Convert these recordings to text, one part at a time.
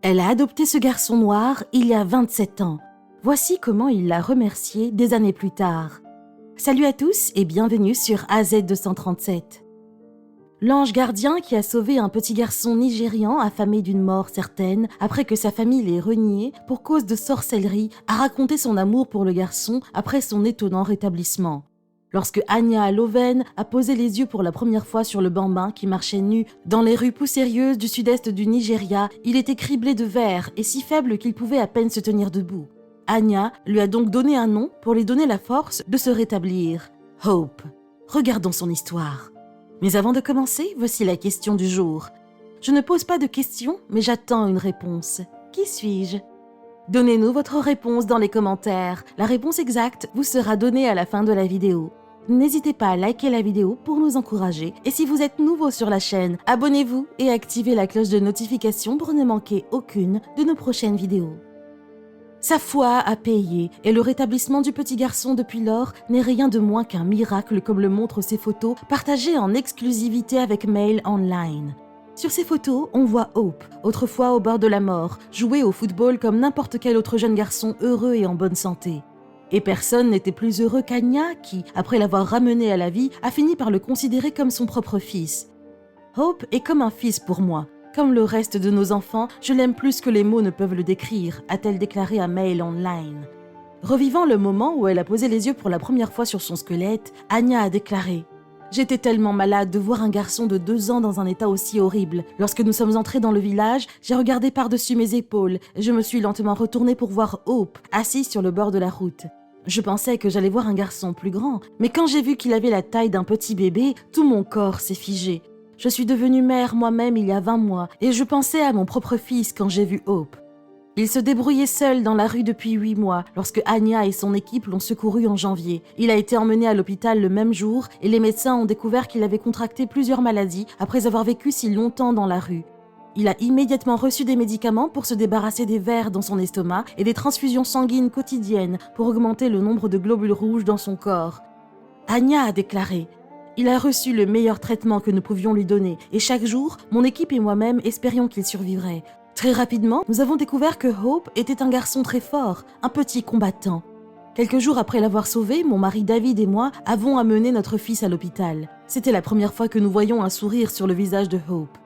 Elle a adopté ce garçon noir il y a 27 ans. Voici comment il l'a remercié des années plus tard. Salut à tous et bienvenue sur AZ237. L'ange gardien qui a sauvé un petit garçon nigérian affamé d'une mort certaine après que sa famille l'ait renié pour cause de sorcellerie a raconté son amour pour le garçon après son étonnant rétablissement. Lorsque Anya Loven a posé les yeux pour la première fois sur le bambin qui marchait nu dans les rues poussiéreuses du sud-est du Nigeria, il était criblé de verre et si faible qu'il pouvait à peine se tenir debout. Anya lui a donc donné un nom pour lui donner la force de se rétablir. Hope. Regardons son histoire. Mais avant de commencer, voici la question du jour. Je ne pose pas de questions, mais j'attends une réponse. Qui suis-je ? Donnez-nous votre réponse dans les commentaires. La réponse exacte vous sera donnée à la fin de la vidéo. N'hésitez pas à liker la vidéo pour nous encourager. Et si vous êtes nouveau sur la chaîne, abonnez-vous et activez la cloche de notification pour ne manquer aucune de nos prochaines vidéos. Sa foi a payé et le rétablissement du petit garçon depuis lors n'est rien de moins qu'un miracle comme le montrent ces photos partagées en exclusivité avec Mail Online. Sur ces photos, on voit Hope, autrefois au bord de la mort, jouer au football comme n'importe quel autre jeune garçon heureux et en bonne santé. Et personne n'était plus heureux qu'Anya qui, après l'avoir ramené à la vie, a fini par le considérer comme son propre fils. Hope est comme un fils pour moi. Comme le reste de nos enfants, je l'aime plus que les mots ne peuvent le décrire, a-t-elle déclaré à Mail Online. Revivant le moment où elle a posé les yeux pour la première fois sur son squelette, Anya a déclaré « J'étais tellement malade de voir un garçon de 2 ans dans un état aussi horrible. Lorsque nous sommes entrés dans le village, j'ai regardé par-dessus mes épaules et je me suis lentement retournée pour voir Hope, assis sur le bord de la route. Je pensais que j'allais voir un garçon plus grand, mais quand j'ai vu qu'il avait la taille d'un petit bébé, tout mon corps s'est figé. Je suis devenue mère moi-même il y a 20 mois et je pensais à mon propre fils quand j'ai vu Hope. Il se débrouillait seul dans la rue depuis 8 mois lorsque Anya et son équipe l'ont secouru en janvier. Il a été emmené à l'hôpital le même jour et les médecins ont découvert qu'il avait contracté plusieurs maladies après avoir vécu si longtemps dans la rue. Il a immédiatement reçu des médicaments pour se débarrasser des vers dans son estomac et des transfusions sanguines quotidiennes pour augmenter le nombre de globules rouges dans son corps. Anya a déclaré « Il a reçu le meilleur traitement que nous pouvions lui donner et chaque jour, mon équipe et moi-même espérions qu'il survivrait. Très rapidement, nous avons découvert que Hope était un garçon très fort, un petit combattant. Quelques jours après l'avoir sauvé, mon mari David et moi avons amené notre fils à l'hôpital. C'était la première fois que nous voyions un sourire sur le visage de Hope.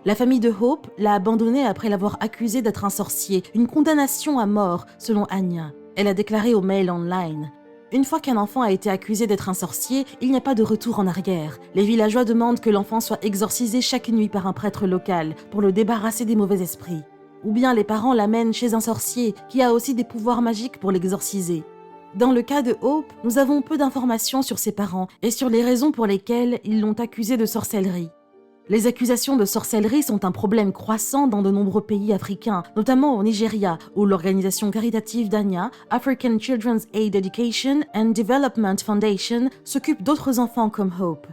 La famille de Hope l'a abandonné après l'avoir accusé d'être un sorcier, une condamnation à mort, selon Anya. Elle a déclaré au Mail Online. Une fois qu'un enfant a été accusé d'être un sorcier, il n'y a pas de retour en arrière. Les villageois demandent que l'enfant soit exorcisé chaque nuit par un prêtre local pour le débarrasser des mauvais esprits. Ou bien les parents l'amènent chez un sorcier qui a aussi des pouvoirs magiques pour l'exorciser. Dans le cas de Hope, nous avons peu d'informations sur ses parents et sur les raisons pour lesquelles ils l'ont accusé de sorcellerie. Les accusations de sorcellerie sont un problème croissant dans de nombreux pays africains, notamment au Nigeria, où l'organisation caritative d'Anya, African Children's Aid Education and Development Foundation, s'occupe d'autres enfants comme Hope.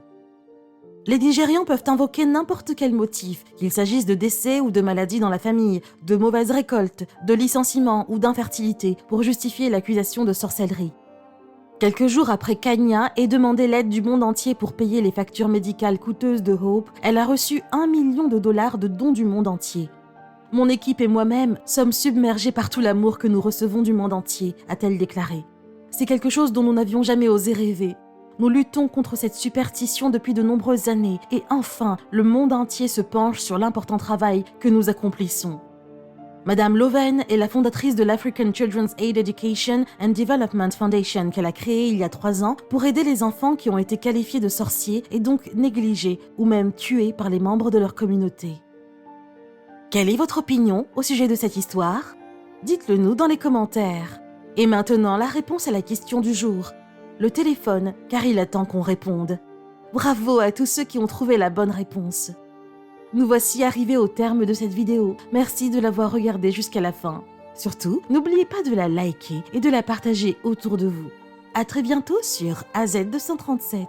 Les Nigérians peuvent invoquer n'importe quel motif, qu'il s'agisse de décès ou de maladies dans la famille, de mauvaises récoltes, de licenciements ou d'infertilité, pour justifier l'accusation de sorcellerie. Quelques jours après qu'Anya ait demandé l'aide du monde entier pour payer les factures médicales coûteuses de Hope, elle a reçu $1 million de dons du monde entier. « Mon équipe et moi-même sommes submergés par tout l'amour que nous recevons du monde entier », a-t-elle déclaré. « C'est quelque chose dont nous n'avions jamais osé rêver. Nous luttons contre cette superstition depuis de nombreuses années et enfin, le monde entier se penche sur l'important travail que nous accomplissons. » Madame Loven est la fondatrice de l'African Children's Aid Education and Development Foundation qu'elle a créée il y a 3 ans pour aider les enfants qui ont été qualifiés de sorciers et donc négligés ou même tués par les membres de leur communauté. Quelle est votre opinion au sujet de cette histoire ? Dites-le nous dans les commentaires. Et maintenant, la réponse à la question du jour. Le téléphone, car il attend qu'on réponde. Bravo à tous ceux qui ont trouvé la bonne réponse. Nous voici arrivés au terme de cette vidéo. Merci de l'avoir regardée jusqu'à la fin. Surtout, n'oubliez pas de la liker et de la partager autour de vous. À très bientôt sur AZ237.